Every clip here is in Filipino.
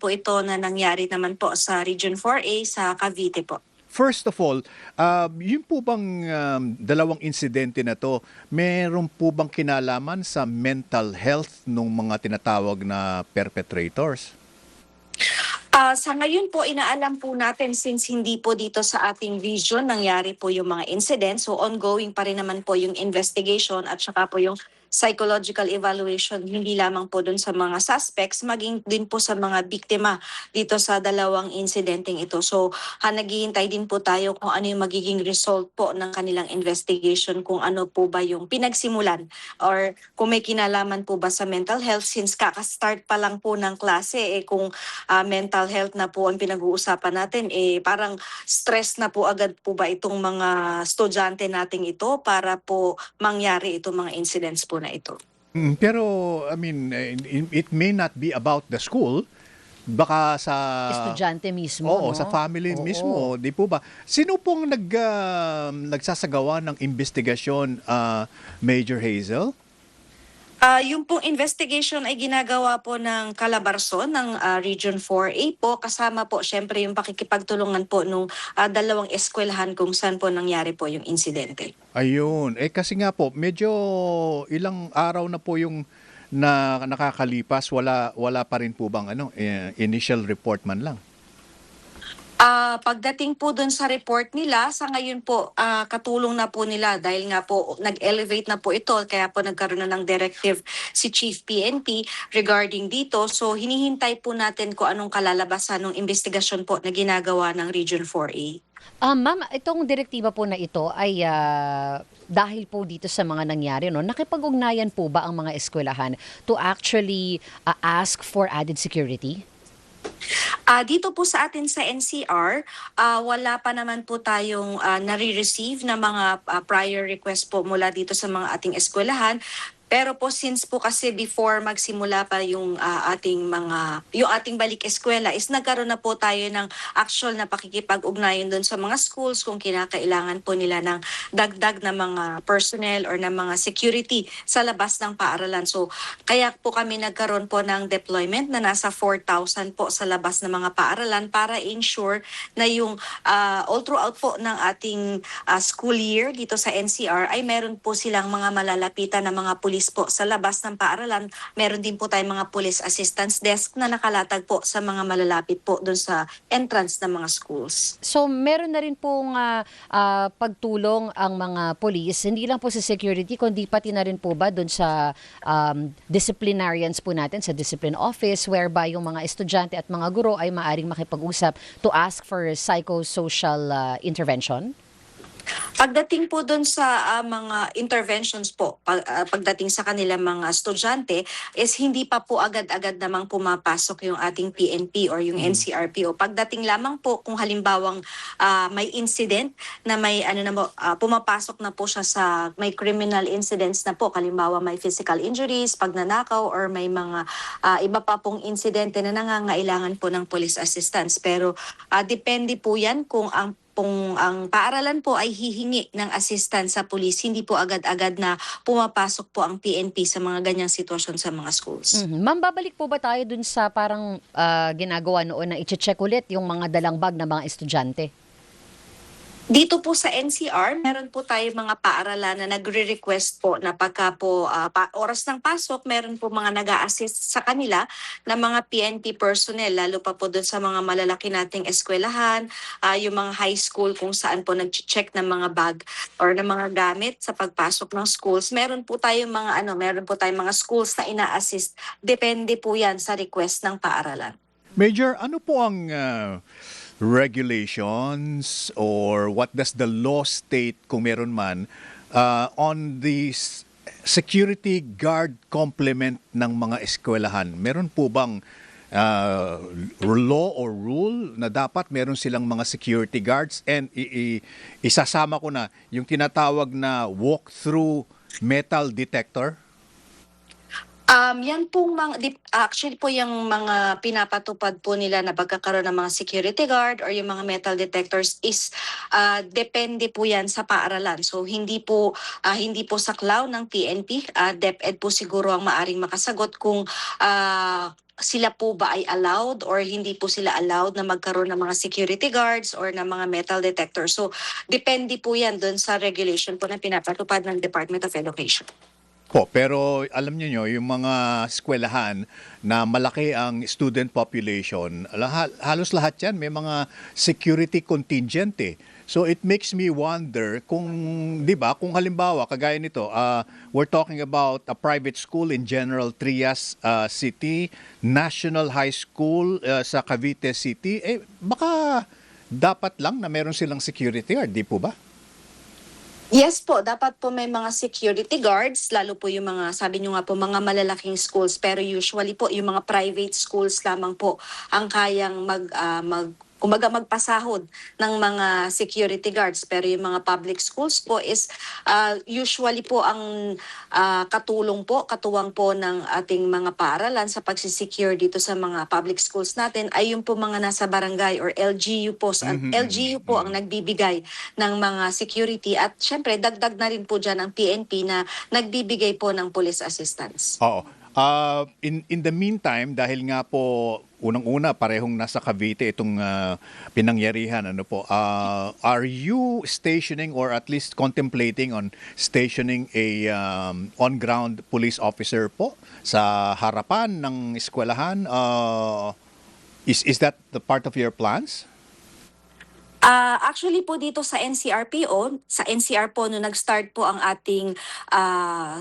po ito na nangyari naman po sa Region 4A sa Cavite po. First of all, yun po bang dalawang insidente na to, meron po bang kinalaman sa mental health ng mga tinatawag na perpetrators? Sa ngayon po, inaalam po natin since hindi po dito sa ating region nangyari po yung mga incidents. So ongoing pa rin naman po yung investigation at saka po yung psychological evaluation hindi lamang po dun sa mga suspects, maging din po sa mga biktima dito sa dalawang insidenteng ito. So naghihintay din po tayo kung ano yung magiging result po ng kanilang investigation, kung ano po ba yung pinagsimulan or kung may kinalaman po ba sa mental health since kaka-start pa lang po ng klase kung mental health na po ang pinag-uusapan natin, parang stress na po agad po ba itong mga estudyante nating ito para po mangyari itong mga incidents po na ito. Pero, I mean, it may not be about the school. Baka sa Estudyante mismo, oo, no? sa family Oo. mismo, di po ba? Sino pong nagsasagawa ng investigasyon, Major Hazel? Yung pong investigation ay ginagawa po ng Calabarzon ng Region 4A po, kasama po syempre yung pakikipagtulungan po nung dalawang eskwelahan kung saan po nangyari po yung insidente. Ayun. Kasi nga po, medyo ilang araw na po yung nakakalipas, wala pa rin po bang initial report man lang. Pagdating po dun sa report nila, sa ngayon po katulong na po nila dahil nga po nag-elevate na po ito, kaya po nagkaroon na ng directive si Chief PNP regarding dito. So hinihintay po natin kung anong kalalabasan ng investigasyon po na ginagawa ng Region 4A. Ma'am, itong direktiba po na ito ay dahil po dito sa mga nangyari, no? Nakipag-ugnayan po ba ang mga eskwelahan to actually ask for added security? Dito po sa atin sa NCR, wala pa naman po tayong nare-receive na mga prior request po mula dito sa mga ating eskwelahan. Pero po since po kasi before magsimula pa yung ating balik eskwela is nagkaroon na po tayo ng actual na pakikipag-ugnayan doon sa mga schools kung kinakailangan po nila ng dagdag na mga personnel or na mga security sa labas ng paaralan. So kaya po kami nagkaroon po ng deployment na nasa 4,000 po sa labas ng mga paaralan para ensure na yung all throughout po ng ating school year dito sa NCR ay meron po silang mga malalapitan na mga pulis po sa labas ng paaralan. Meron din po tayong mga police assistance desk na nakalatag po sa mga malalapit po doon sa entrance ng mga schools. So meron na rin pong pagtulong ang mga police, hindi lang po sa security, kundi pati na rin po ba doon sa disciplinarians po natin, sa discipline office, whereby yung mga estudyante at mga guro ay maaring makipag-usap to ask for psychosocial intervention? Pagdating po doon sa mga interventions po, pagdating sa kanilang mga estudyante, is hindi pa po agad-agad namang pumapasok yung ating PNP or yung NCRPO. Pagdating lamang po kung halimbawang may incident na may pumapasok na po siya sa may criminal incidents na po, halimbawa may physical injuries, pagnanakaw, or may mga iba pa pong insidente na nangangailangan po ng police assistance. Pero depende po yan kung ang paaralan po ay hihingi ng assistance sa pulis, hindi po agad-agad na pumapasok po ang PNP sa mga ganyang sitwasyon sa mga schools. Ma'am, babalik po ba tayo dun sa parang ginagawa noon na i-check ulit yung mga dalang bag ng mga estudyante? Dito po sa NCR, meron po tayo mga paaralan na nagre-request po na pagka po oras ng pasok, meron po mga nag-a-assist sa kanila na mga PNP personnel, lalo pa po doon sa mga malalaki nating eskwelahan, yung mga high school kung saan po nag-check ng mga bag or ng mga gamit sa pagpasok ng schools. Meron po tayong mga schools na ina-assist. Depende po yan sa request ng paaralan. Major, ano po ang regulations or what does the law state, kung meron man, on the security guard complement ng mga eskwelahan? Meron po bang law or rule na dapat meron silang mga security guards? And isasama ko na yung tinatawag na walk-through metal detector? Yan pong actually po yung mga pinapatupad po nila na pagkakaroon ng mga security guard or yung mga metal detectors is depende po yan sa paaralan. So hindi po saklaw ng PNP, DepEd po siguro ang maaring makasagot kung sila po ba ay allowed or hindi po sila allowed na magkaroon ng mga security guards or ng mga metal detectors. So, depende po yan doon sa regulation po na pinapatupad ng Department of Education. Po, pero alam niyo yung mga eskwelahan na malaki ang student population, halos lahat yan may mga security contingent eh. So it makes me wonder kung, 'di ba, kung halimbawa kagaya nito, we're talking about a private school in General Trias City, National High School sa Cavite City, baka dapat lang na meron silang security guard, di po ba? Yes po, dapat po may mga security guards, lalo po yung mga, sabi nyo nga po, mga malalaking schools. Pero usually po, yung mga private schools lamang po ang kayang kumbaga magpasahod ng mga security guards. Pero yung mga public schools po is usually po ang katuwang po ng ating mga paaralan sa pagsisecure dito sa mga public schools natin ay yung po mga nasa barangay or LGU po. LGU po ang nagbibigay ng mga security at syempre dagdag na rin po dyan ang PNP na nagbibigay po ng police assistance. Oo. In the meantime, dahil nga po unang-una parehong nasa Cavite itong pinangyarihan, are you stationing or at least contemplating on stationing a on-ground police officer po sa harapan ng eskwelahan? Is that the part of your plans? Actually po dito sa NCR po nung nag-start po ang ating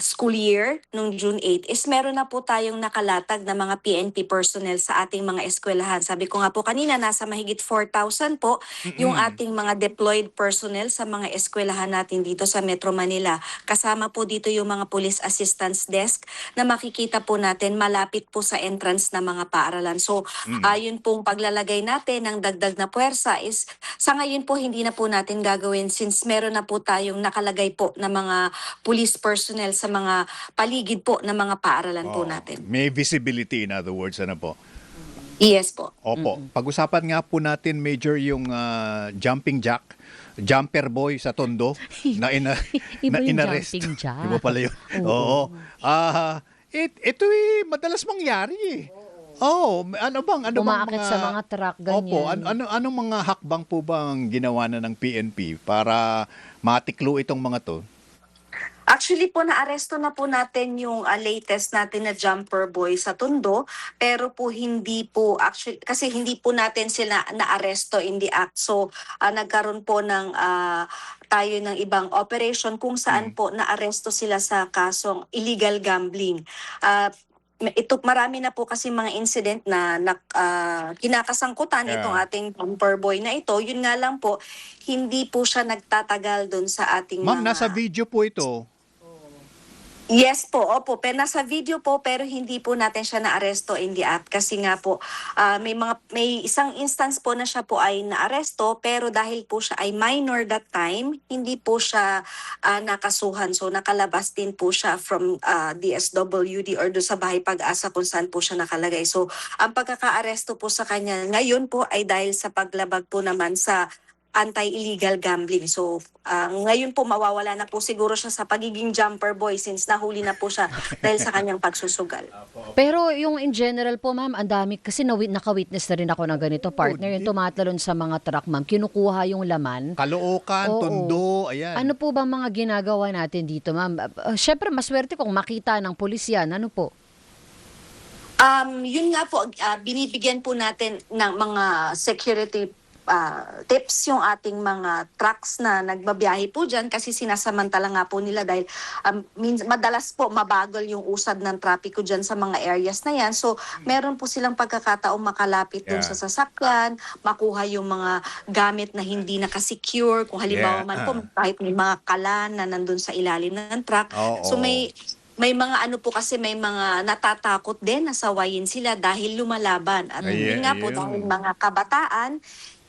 school year nung June 8 is meron na po tayong nakalatag na mga PNP personnel sa ating mga eskwelahan. Sabi ko nga po kanina nasa mahigit 4,000 po yung ating mga deployed personnel sa mga eskwelahan natin dito sa Metro Manila. Kasama po dito yung mga police assistance desk na makikita po natin malapit po sa entrance ng mga paaralan. So yun pong paglalagay natin ng dagdag na puwersa is sa ngayon po, hindi na po natin gagawin since meron na po tayong nakalagay po na mga police personnel sa mga paligid po ng mga paaralan po natin. May visibility, in other words, ano po? Yes po. Opo. Pag-usapan nga po natin, Major, yung jumping jack, jumper boy sa Tondo na Iba yung inarrest. jumping jack. Iba pala yun. Oo. Ito madalas mangyari eh. Ano bang Umaakit sa mga truck, ganyan. Opo, anong mga hakbang po bang ginawa na ng PNP para matiklo itong mga to? Actually po, naaresto na po natin yung latest natin na jumper boy sa Tondo, pero po hindi po, actually, kasi hindi po natin sila naaresto in the act. So, nagkaroon po ng tayo ng ibang operation kung saan po naaresto sila sa kasong illegal gambling. Marami na po kasi mga incident na kinakasangkutan itong ating jumper boy na ito. Yun nga lang po, hindi po siya nagtatagal doon sa ating Ma'am, nasa video po ito. Yes po, opo. Pero nasa video po pero hindi po natin siya naaresto in the act kasi nga po may isang instance po na siya po ay naaresto pero dahil po siya ay minor that time, hindi po siya nakasuhan. So nakalabas din po siya from DSWD or do sa Bahay Pag-asa kung saan po siya nakalagay. So ang pagkakaaresto po sa kanya ngayon po ay dahil sa paglabag po naman sa anti-illegal gambling. So, ngayon po mawawala na po siguro siya sa pagiging jumper boy since nahuli na po siya dahil sa kanyang pagsusugal. Pero yung in general po, ma'am, ang dami, kasi naka-witness na rin ako ng ganito, partner, yung tumatalon sa mga truck, ma'am, kinukuha yung laman. Caloocan, Oo. Tondo, ayan. Ano po bang mga ginagawa natin dito, ma'am? Syempre, maswerte kung makita ng pulis yan. Ano po? Yun nga po, binibigyan po natin ng mga security tips yung ating mga trucks na nagbabiyahe po dyan kasi sinasamantala nga po nila dahil madalas po mabagal yung usad ng trapiko dyan sa mga areas na yan. So, meron po silang pagkakataong makalapit dun sa sasakyan, makuha yung mga gamit na hindi nakasecure. Kung halimbawa man po, kahit may mga kalan na nandun sa ilalim ng truck. So, may mga kasi may mga natatakot din na sawayin sila dahil lumalaban. At yun nga po dahil mga kabataan,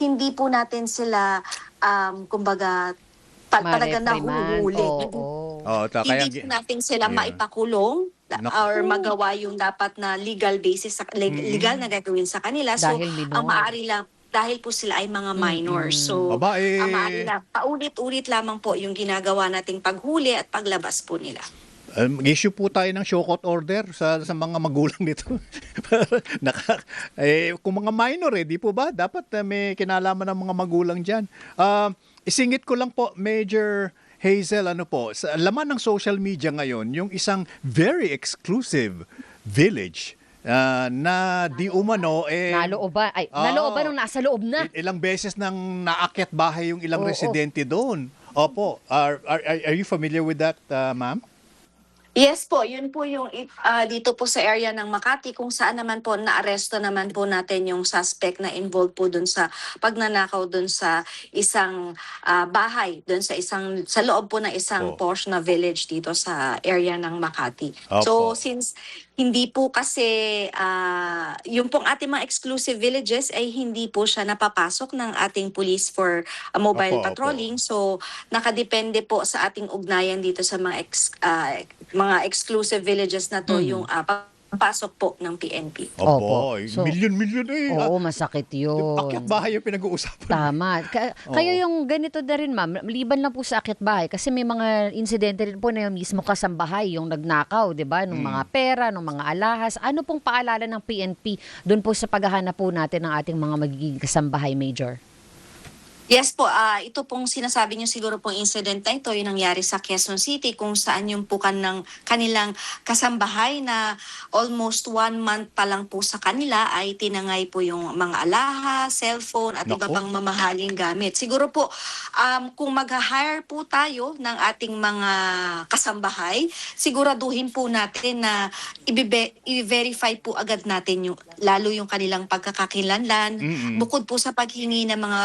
hindi po natin sila kumbaga talaga nahuhuli. Hindi po natin sila maipakulong or magawa yung dapat na legal basis, legal na gagawin sa kanila. So, ang maaari lang dahil po sila ay mga minors. So, ang maaari lang, paulit-ulit lamang po yung ginagawa nating paghuli at paglabas po nila. Mag-issue po tayo ng show court order sa mga magulang nito. Kung mga minor, di po ba? Dapat may kinalaman ng mga magulang dyan. Isingit ko lang po, Major Hazel, ano po, sa laman ng social media ngayon, yung isang very exclusive village na di umano Nalooban. Nalooban nung nasa loob na. ilang beses nang naakyat bahay yung ilang Oo. residente doon. Opo. Are you familiar with that, ma'am? Yes po, yun po yung dito po sa area ng Makati kung saan naman po naaresto naman po natin yung suspect na involved po dun sa pagnanakaw dun sa isang bahay, dun sa loob po ng isang Opo. posh na village dito sa area ng Makati. Opo. So since hindi po kasi yung pong ating mga exclusive villages ay hindi po siya napapasok ng ating police for mobile Opo, patrolling. So nakadepende po sa ating ugnayan dito sa mga exclusive villages na to yung pagpasok po ng PNP. Opo. Opo. So, Milyon eh. Oo, masakit yun. Akyat bahay yung pinag-uusapan. Tama. Kayo yung ganito na rin, ma'am, liban lang po sa akit bahay kasi may mga insidente rin po na yung mismo kasambahay, yung nagnakaw, di ba? Nung mga pera, nung mga alahas. Ano pong paalala ng PNP doon po sa paghahanap po natin ng ating mga magiging kasambahay, Major? Yes po, ito pong sinasabi niyo siguro pong incident na ito, yung nangyari sa Quezon City kung saan yung po kanilang kasambahay na almost 1 month pa lang po sa kanila ay tinangay po yung mga alahas, cellphone at iba Naku. pang mamahaling gamit. Siguro po, kung mag-hire po tayo ng ating mga kasambahay, siguraduhin po natin na i-verify po agad natin lalo yung kanilang pagkakakilanlan, bukod po sa paghingi ng mga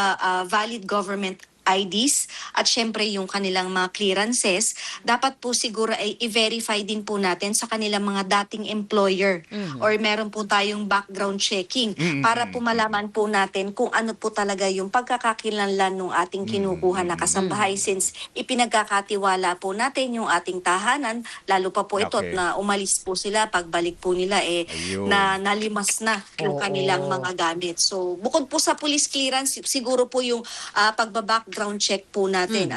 valid government IDs at syempre yung kanilang mga clearances, dapat po siguro ay i-verify din po natin sa kanilang mga dating employer or meron po tayong background checking para po malaman po natin kung ano po talaga yung pagkakakilanlan ng ating kinukuha na kasambahay since ipinagkakatiwala po natin yung ating tahanan, lalo pa po ito Okay. na umalis po sila, pagbalik po nila Ayun. na nalimas na yung Oo. kanilang mga gamit. So bukod po sa police clearance, siguro po yung pagbabackground check po natin.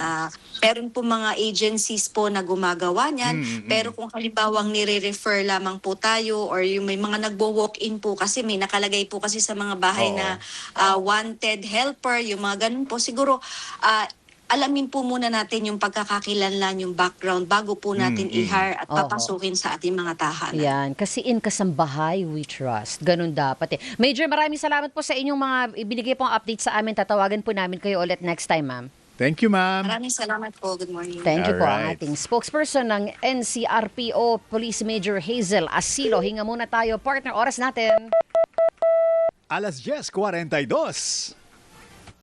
Meron po mga agencies po na gumagawa niyan, pero kung halimbawang nire-refer lamang po tayo or yung may mga nagbo-walk-in po kasi may nakalagay po kasi sa mga bahay Oo. na wanted helper, yung mga ganun po, siguro alamin po muna natin yung pagkakakilanlan, yung background bago po natin i-hire at Oo. papasukin sa ating mga tahanan. Yan, kasi in kasambahay we trust. Ganun dapat eh. Major, maraming salamat po sa inyong mga ibinigay pong update sa amin. Tatawagan po namin kayo ulit next time, ma'am. Thank you, ma'am. Maraming salamat po. Good morning. Thank you po ang Alright. ating spokesperson ng NCRPO, Police Major Hazel Asilo. Hinga muna tayo, partner. Oras natin. Alas 10:42.